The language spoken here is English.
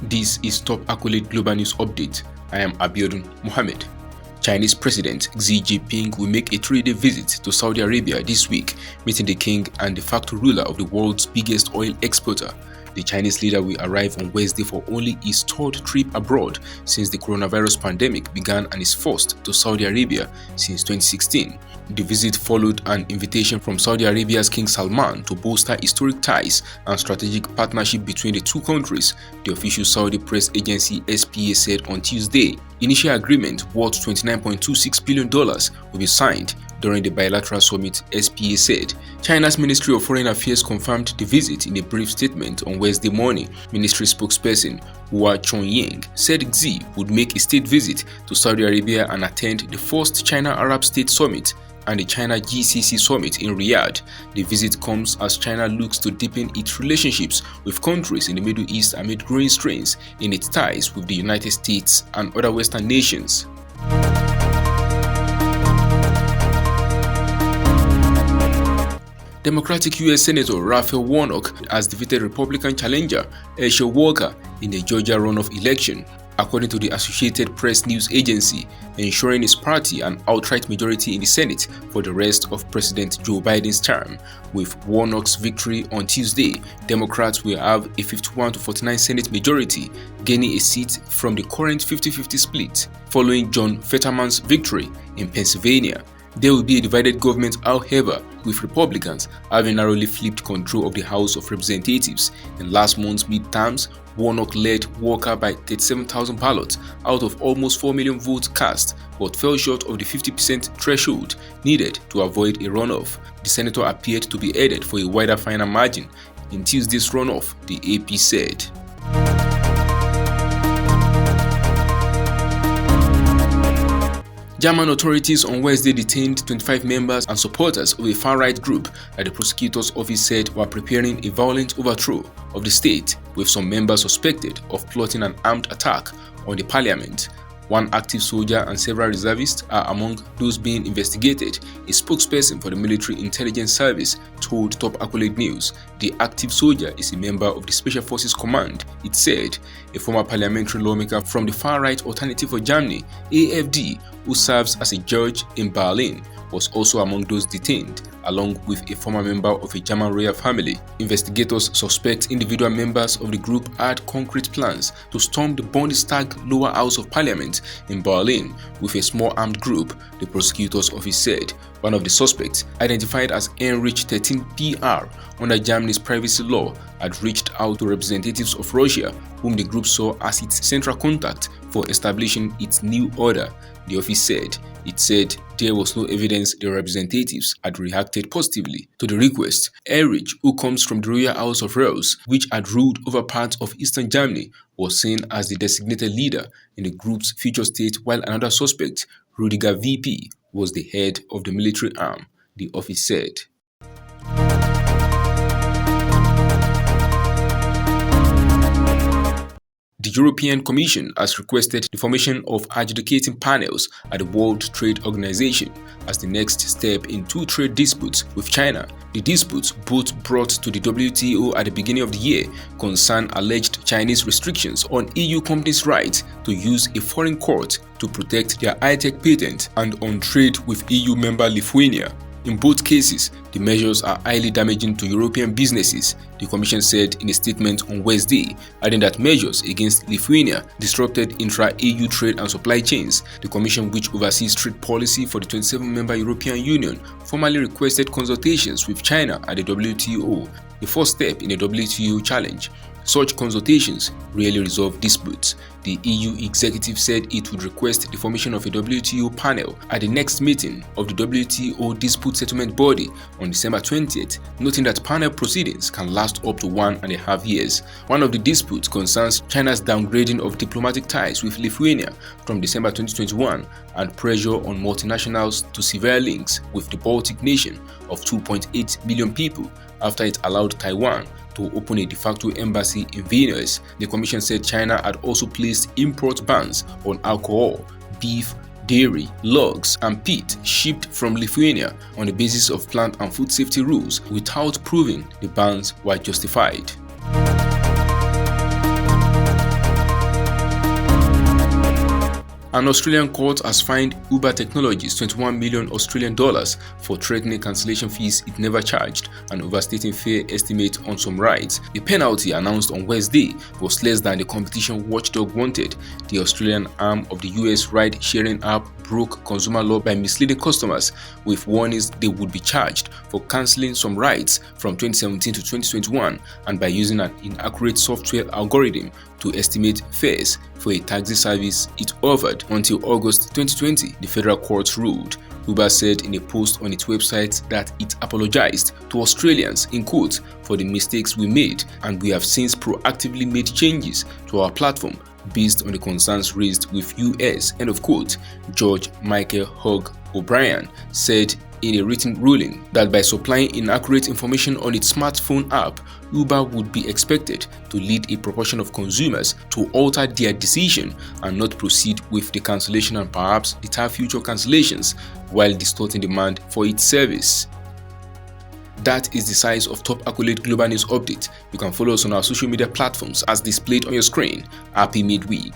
This is Top Accolade Global News Update. I am Abiodun Mohammed. Chinese President Xi Jinping will make a 3-day visit to Saudi Arabia this week, meeting the king and de facto ruler of the world's biggest oil exporter. The Chinese leader will arrive on Wednesday for only his 3rd trip abroad since the coronavirus pandemic began and is first to Saudi Arabia since 2016. The visit followed an invitation from Saudi Arabia's King Salman to bolster historic ties and strategic partnership between the two countries, the official Saudi press agency SPA said on Tuesday. Initial agreement worth $29.26 billion will be signed during the bilateral summit, SPA said. China's Ministry of Foreign Affairs confirmed the visit in a brief statement on Wednesday morning. Ministry spokesperson Hua Chunying said Xi would make a state visit to Saudi Arabia and attend the first China-Arab State Summit and the China GCC Summit in Riyadh. The visit comes as China looks to deepen its relationships with countries in the Middle East amid growing strains in its ties with the United States and other Western nations. Democratic U.S. Senator Raphael Warnock has defeated Republican challenger Herschel Walker in the Georgia runoff election, according to the Associated Press news agency, ensuring his party an outright majority in the Senate for the rest of President Joe Biden's term. With Warnock's victory on Tuesday, Democrats will have a 51-49 Senate majority, gaining a seat from the current 50-50 split. Following John Fetterman's victory in Pennsylvania, there will be a divided government, however, with Republicans having narrowly flipped control of the House of Representatives. In last month's midterms, Warnock led Walker by 37,000 ballots out of almost 4 million votes cast, but fell short of the 50% threshold needed to avoid a runoff. The senator appeared to be headed for a wider final margin in Tuesday's runoff, the AP said. German authorities on Wednesday detained 25 members and supporters of a far-right group that the prosecutor's office said were preparing a violent overthrow of the state, with some members suspected of plotting an armed attack on the parliament. One active soldier and several reservists are among those being investigated, a spokesperson for the Military Intelligence Service told Top Accolade News. The active soldier is a member of the Special Forces Command, it said. A former parliamentary lawmaker from the far-right Alternative for Germany, AfD, who serves as a judge in Berlin, was also among those detained, along with a former member of a German royal family. Investigators suspect individual members of the group had concrete plans to storm the Bundestag lower house of parliament in Berlin with a small armed group, the prosecutor's office said. One of the suspects, identified as Heinrich 13 PR under Germany's privacy law, had reached out to representatives of Russia, whom the group saw as its central contact for establishing its new order, the office said. It said there was no evidence the representatives had reacted positively to the request. Heinrich, who comes from the royal house of Reuss, which had ruled over parts of eastern Germany, was seen as the designated leader in the group's future state, while another suspect, Rudiger VP, was the head of the military arm, the office said. The European Commission has requested the formation of adjudicating panels at the World Trade Organization as the next step in 2 trade disputes with China. The disputes, both brought to the WTO at the beginning of the year, concern alleged Chinese restrictions on EU companies' right to use a foreign court to protect their high-tech patent and on trade with EU member Lithuania. In both cases, the measures are highly damaging to European businesses, the Commission said in a statement on Wednesday, adding that measures against Lithuania disrupted intra-EU trade and supply chains. The Commission, which oversees trade policy for the 27-member European Union, formally requested consultations with China at the WTO, the first step in a WTO challenge. Such consultations rarely resolve disputes. The EU executive said it would request the formation of a WTO panel at the next meeting of the WTO Dispute Settlement Body on December 20th, noting that panel proceedings can last up to 1.5 years. One of the disputes concerns China's downgrading of diplomatic ties with Lithuania from December 2021 and pressure on multinationals to sever links with the Baltic nation of 2.8 million people after it allowed Taiwan to open a de facto embassy in Vilnius. The Commission said China had also placed import bans on alcohol, beef, dairy, logs, and peat shipped from Lithuania on the basis of plant and food safety rules without proving the bans were justified. An Australian court has fined Uber Technologies $21 million Australian dollars for threatening cancellation fees it never charged and overstating fare estimate on some rides. The penalty, announced on Wednesday, was less than the competition watchdog wanted. The Australian arm of the US ride-sharing app broke consumer law by misleading customers with warnings they would be charged for cancelling some rides from 2017 to 2021 and by using an inaccurate software algorithm to estimate fares for a taxi service it offered until August 2020, the federal court ruled. Uber said in a post on its website that it apologized to Australians, in quotes, for the mistakes we made, and we have since proactively made changes to our platform based on the concerns raised with US, end of quote. Judge Michael Hogg O'Brien said in a written ruling that by supplying inaccurate information on its smartphone app, Uber would be expected to lead a proportion of consumers to alter their decision and not proceed with the cancellation and perhaps deter future cancellations while distorting demand for its service. That is the size of top Accolade Global News Update. You can follow us on our social media platforms as displayed on your screen. Happy midweek.